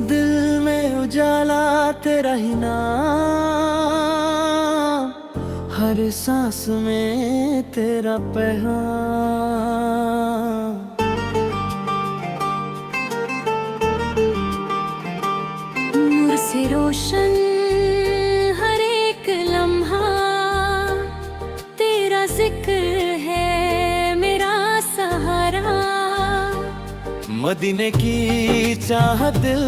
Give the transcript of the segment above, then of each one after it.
दिल में उजाला तेरा ही नाम, हर सांस में तेरा पैगाम। नूर से रोशन हर एक लम्हा, तेरा जिक्र है मेरा सहारा। मदीने की चाहत दिल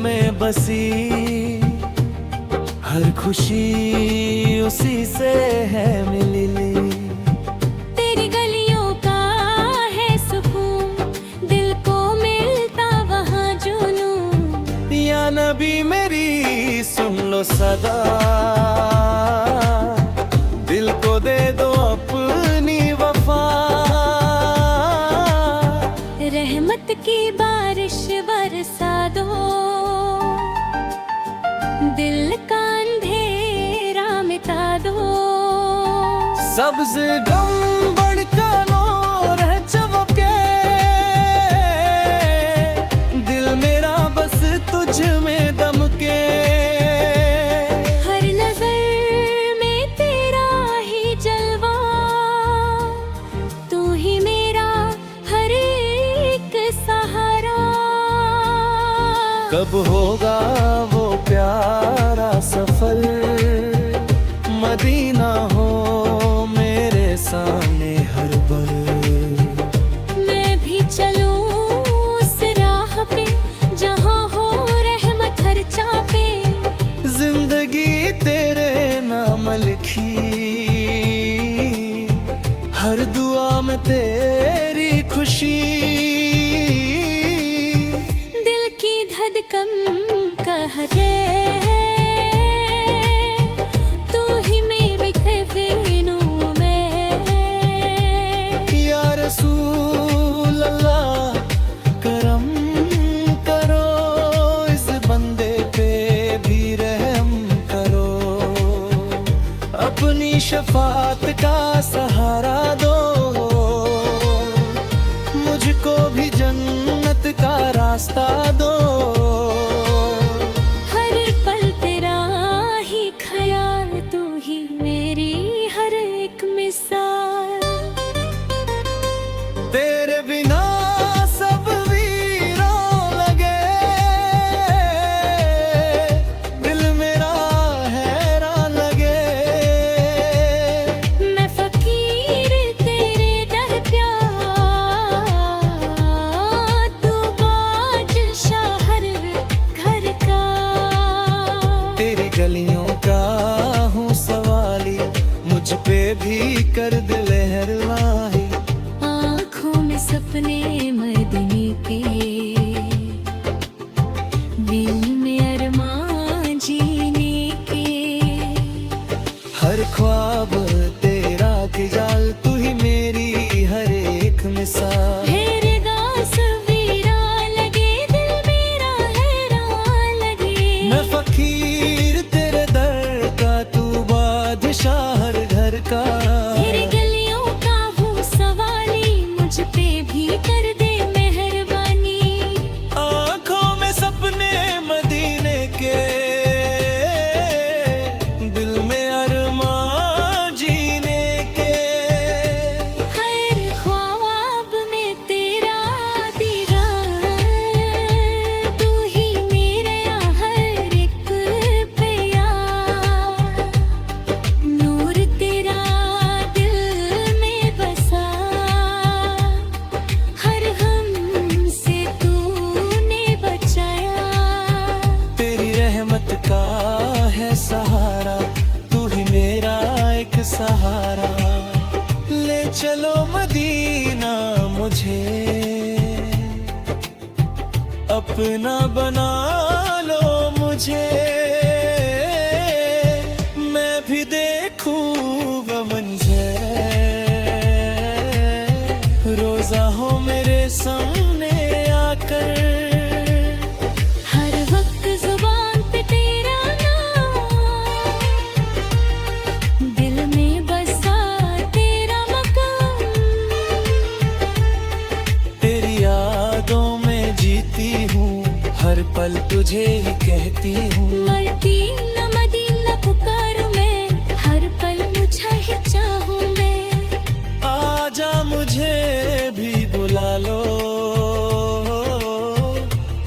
में बसी, हर खुशी उसी से है मिली। तेरी गलियों का है सुकून, दिल को मिलता वहाँ जुनून। या नबी मेरी सुन लो सदा, दिल को दे दो अपनी वफा। रहमत की बारिश बरसा दो, दिल का अंधेरा मिटा दो। सब्ज गंबड़ का नूर है चमके, दिल मेरा बस तुझ में दमके। हर नजर में तेरा ही जलवा, तू ही मेरा हर एक सहारा। कब होगा वो प्यारा सफर, मदीना हो मेरे सामने हर पल। मैं भी चलूं उस राह पे, जहाँ हो रहमत हर चापे। जिंदगी तेरे नाम लिखी, हर दुआ में तेरी खुशी। दिल की धड़कन कहते, तू ही मेरे ख़ज़ीनों में। या रसूल अल्लाह करम करो, इस बंदे पे भी रहम करो। अपनी शफाअत का सहारा दो, मुझको भी जन्नत का रास्ता दो। हर पल तेरा ही ख्याल, तू ही मेरी हर एक मिसाल। तेरे बिना सब वीरान लगे, दिल मेरा हैरान लगे। मैं फकीर तेरे दर प्यार, तू बादशाह हर घर का। तेरी गलियों का हूँ सवाली, मुझ पे भी कर दे लहरवाही। आँखों में सपने मदीने के, दिल में अरमान जीने के। हर ख्वाब तेरा की जाल, तू ही मेरी हर एक मिसाल। तेरे दास वीरा लगे, दिल मेरा हैरान लगे। मैं फकीर तेरे दर का, तू बादशाह हर घर का। तेरी गलियों का हूँ सवाली, मुझ पे भी कर दे मेहरबानी। आँखों में सपने मदीने के, दिल में अरमान जीने के। हर ख्वाब में तेरा दीदार, तू ही मेरे हर एक प्यार। नूर तेरा दिल में बसा, हर हम से तूने बचाया। तेरी रहमत का है सहारा, तू ही मेरा एक सहारा। ले चलो मदीना मुझे, अपना बना लो मुझे। मैं भी देखूं वो मंज़र, रोज़ा हो मेरे सामने आकर। हर वक्त पल तुझे ही कहती हूँ। मदीना मदीना पुकारूं मैं, हर पल मुझे ही चाहूं मैं। आजा मुझे भी बुला लो,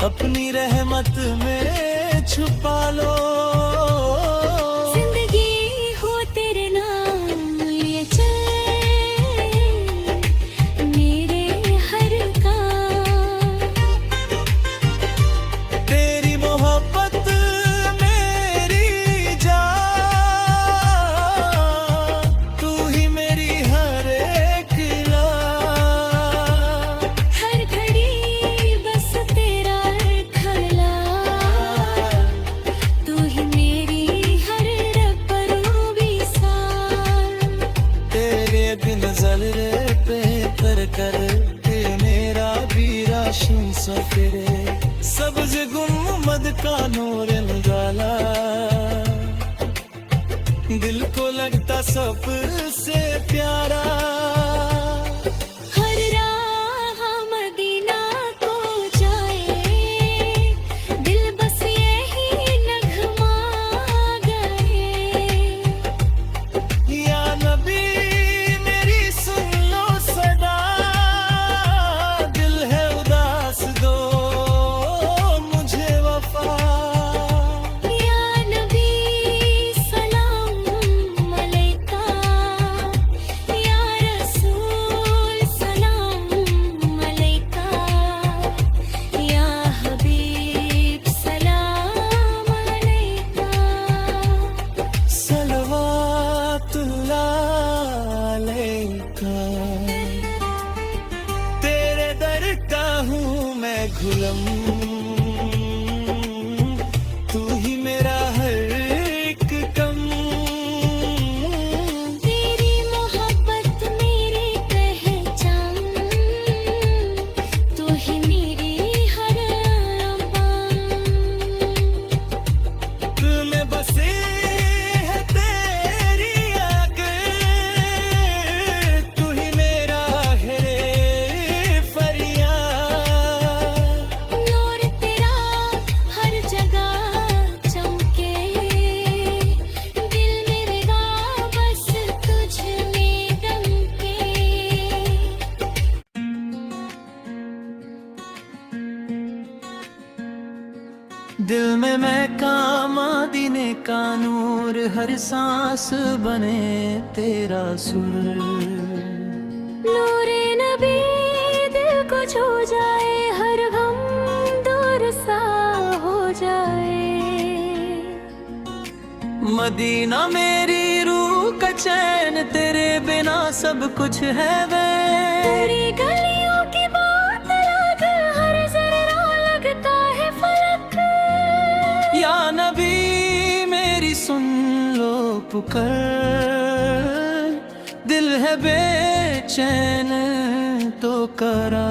अपनी रहमत में छुपा लो। जिंदगी हो तेरे नाम लिए चल मेरे हर काम। तेरी मोहब्बत मेरी जान, तू ही मेरी हर एक राह। हर घड़ी बस तेरा खला, तू ही मेरी हर रब्बरूबी साल। तेरे बिन जलरे पे कर के मेरा भी राशन सफरे। सब्ज गुम्मद का नूर निराला, दिल को लगता सबसे प्यारा। हर राह मदीना को जाए, दिल बस यही नगमा गाए। या नबी मेरी सुन लो सदा, दिल है उदास दो मुझे वफा। या नबी सलाम अलैका, या रसूल सलाम अलैका, या हबीब सलाम अलैका। सलवातुल्लाह अलैका। तेरे दर का हूँ मैं गुलाम, तू ही मेरा हर एक कम। तेरी मोहब्बत मेरी पहचान, तू ही मेरी हर अरमान। दिल में बसे है तेरी आगे, तू ही मेरा है फरियाद। नूर तेरा हर जगह चमके, दिल मेरा बस तुझ में दमके। दिल में मैं कामादीने का नूर, हर सांस बने तेरा सुर। नूरे नबी दिल को छू जाए, हर गम दूर सा हो जाए। मदीना मेरी रूह का चैन, तेरे बिना सब कुछ है वे। तेरी गलियों की बात अलग, हर जरा लगता है फलक। या नबी मेरी सुन लो पुकार, दिल है बेचैन तो करा।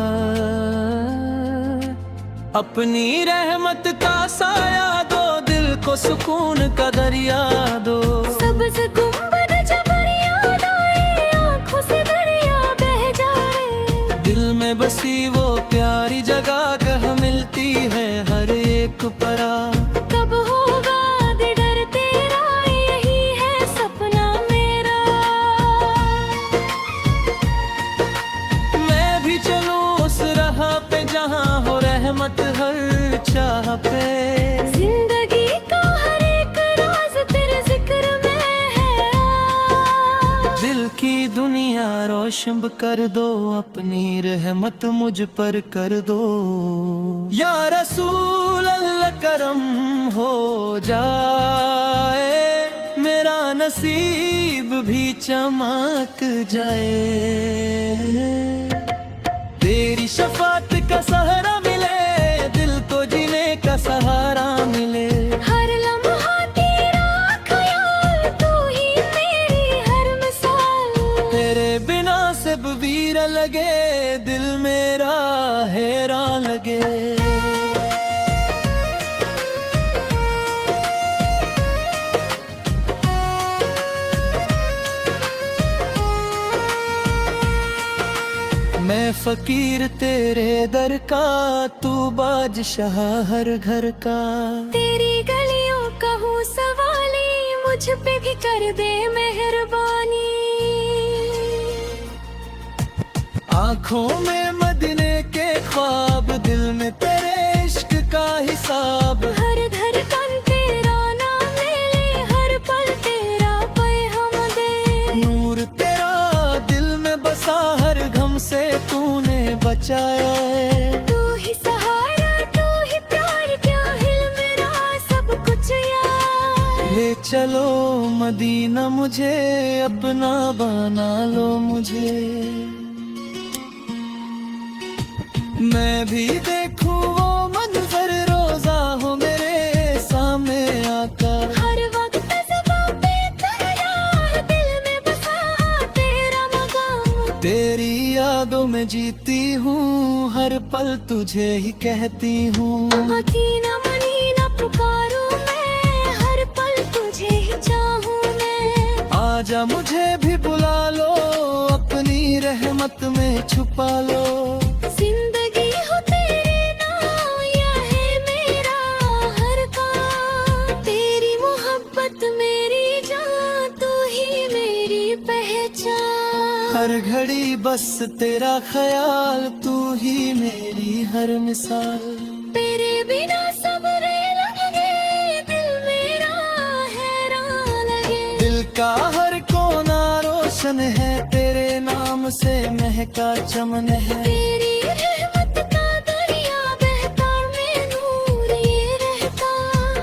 अपनी रहमत का साया दो, दिल को सुकून का दरिया दो। सब्ज गुंबद जब याद आए, आँखों से दरिया बह जाए। दिल में बसी वो प्यारी जगह कह मिलती है हर एक परा। कब होगा दीदार तेरा, यही है सपना मेरा। मैं भी चलूं उस राह पे जहाँ हो रहमत हर चाह पे। जिंदगी का हर एक राज तेरे जिक्र में है। दिल की दुनिया रोशन कर दो, अपनी रहमत मुझ पर कर दो। या रसूल अल्लाह करम हो जाए, मेरा नसीब भी चमक जाए। तेरी शफात का सहारा मिले, दिल को जीने का सहारा मिले। हर लम्हा तेरा ख्याल, तू ही मेरी हर मिसाल। तेरे बिना सब वीर लगे, दिल मेरा हैरान लगे। मैं फकीर तेरे दर का, तू बादशाह हर घर का। तेरी गलियों का हूँ सवाली, मुझ पे भी कर दे मेहरबानी। आँखों में मदीने के ख्वाब, दिल में तेरे इश्क का हिसाब। हर धड़कन तेरा नाम ले ले, हर पल तेरा पैगाम दे। नूर तेरा दिल में बसा, हर गम से तूने बचाया है। तू ही सहारा, तू ही प्यार, क्या हिल मेरा सब कुछ यार। ले चलो मदीना मुझे, अपना बना लो मुझे। मैं भी देखूं वो मंजर, रोजा हो मेरे सामने आकर। हर वक्त ज़ुबां पे तेरा यार, दिल में बसा तेरा मकाम। तेरी यादों में जीती हूँ, हर पल तुझे ही कहती हूँ। मदीना मदीना पुकारूं मैं, हर पल तुझे ही चाहूं मैं। आजा मुझे भी बुला लो, अपनी रहमत में छुपा लो। जिंदगी हो तेरे नाम, यह है मेरा हर काम। तेरी मोहब्बत मेरी जान, तू ही मेरी पहचान। हर घड़ी बस तेरा ख्याल, तू ही मेरी हर मिसाल। तेरे बिना सब्र लगे, दिल मेरा हैरान लगे। दिल का हर कोना रोशन है, तेरे नाम से महका चमन है। तेरी रहमत का दरिया बहता, में नूर ये रहता।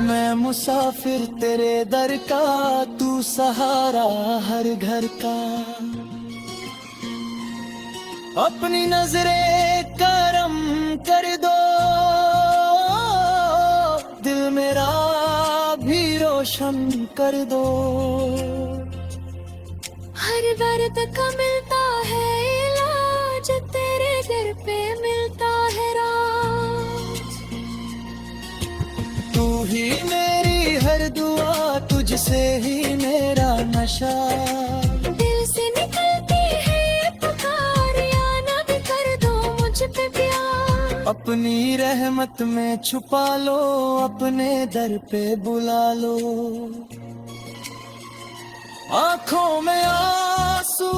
मैं मुसाफिर तेरे दर का, तू सहारा हर घर का। अपनी नजरें करम कर दो, दिल मेरा भी रोशन कर दो। हर दर्द का मिलता है इलाज, तेरे दर पे मिलता है राज। तू ही मेरी हर दुआ, तुझसे ही मेरा नशा। दिल से निकलती है ये पुकार, या नबी कर दो मुझ पे प्यार। अपनी रहमत में छुपा लो, अपने दर पे बुला लो। आँखों में आंसू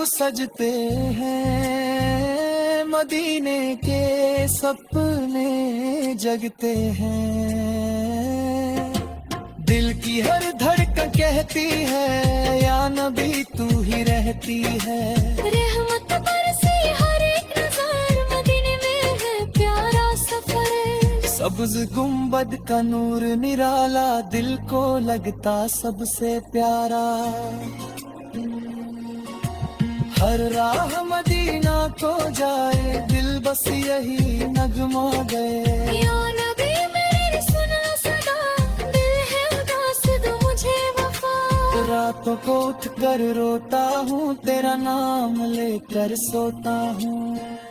सजते हैं, मदीने के सपने जगते हैं। दिल की हर धड़कन कहती है, या नबी तू ही रहती है। रहमत बरसी हर एक नजर, मदीने में है प्यारा सफर। सब्ज गुंबद का नूर निराला, दिल को लगता सबसे प्यारा। हर राह मदीना को जाए, दिल बस यही नगमा गए। या नबी मेरी सुना सदा, दिल है उदास दो मुझे वफा। रातों को उठ कर रोता हूँ, तेरा नाम लेकर सोता हूँ।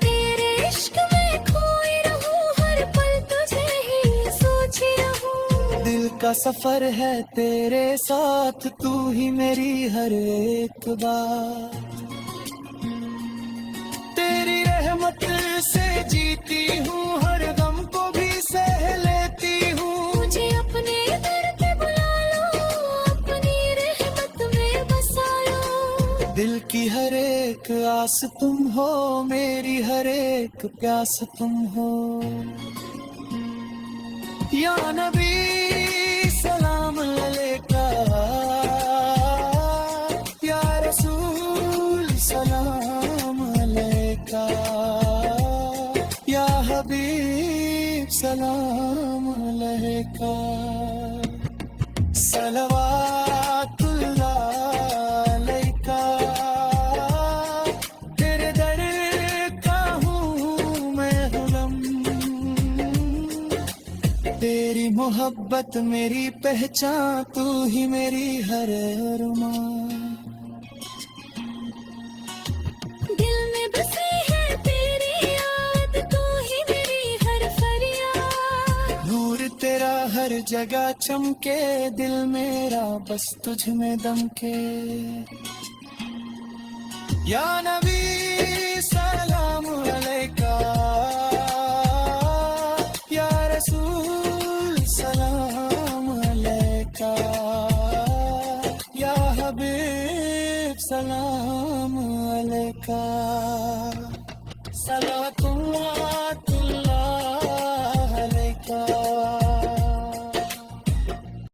तेरे इश्क में खोई रहूं, हर पल तुझे ही सोची रहूं। दिल का सफर है तेरे साथ, तू ही मेरी हर एक बात। तेरी रहमत से जीती हूँ, हर गम को भी सह लेती हूँ। मुझे अपने दर पे बुला लो, अपनी रहमत में बसा लो। दिल की हर एक आस तुम हो, मेरी हर एक प्यास तुम हो। या नबी सलाम अलैका, या रसूल सलाम अलैका, या हबीब सलाम अलैका। सलवातुल्लाह अलैका, तेरे दर का हूँ मैं गुलाम। तेरी मोहब्बत मेरी पहचान, तू ही मेरी हर अरमान। दिल में बसी है तेरी याद, तू ही मेरी हर फरियाद। नूर तेरा हर जगह चमके, दिल मेरा बस तुझ में दमके। या नबी सलाम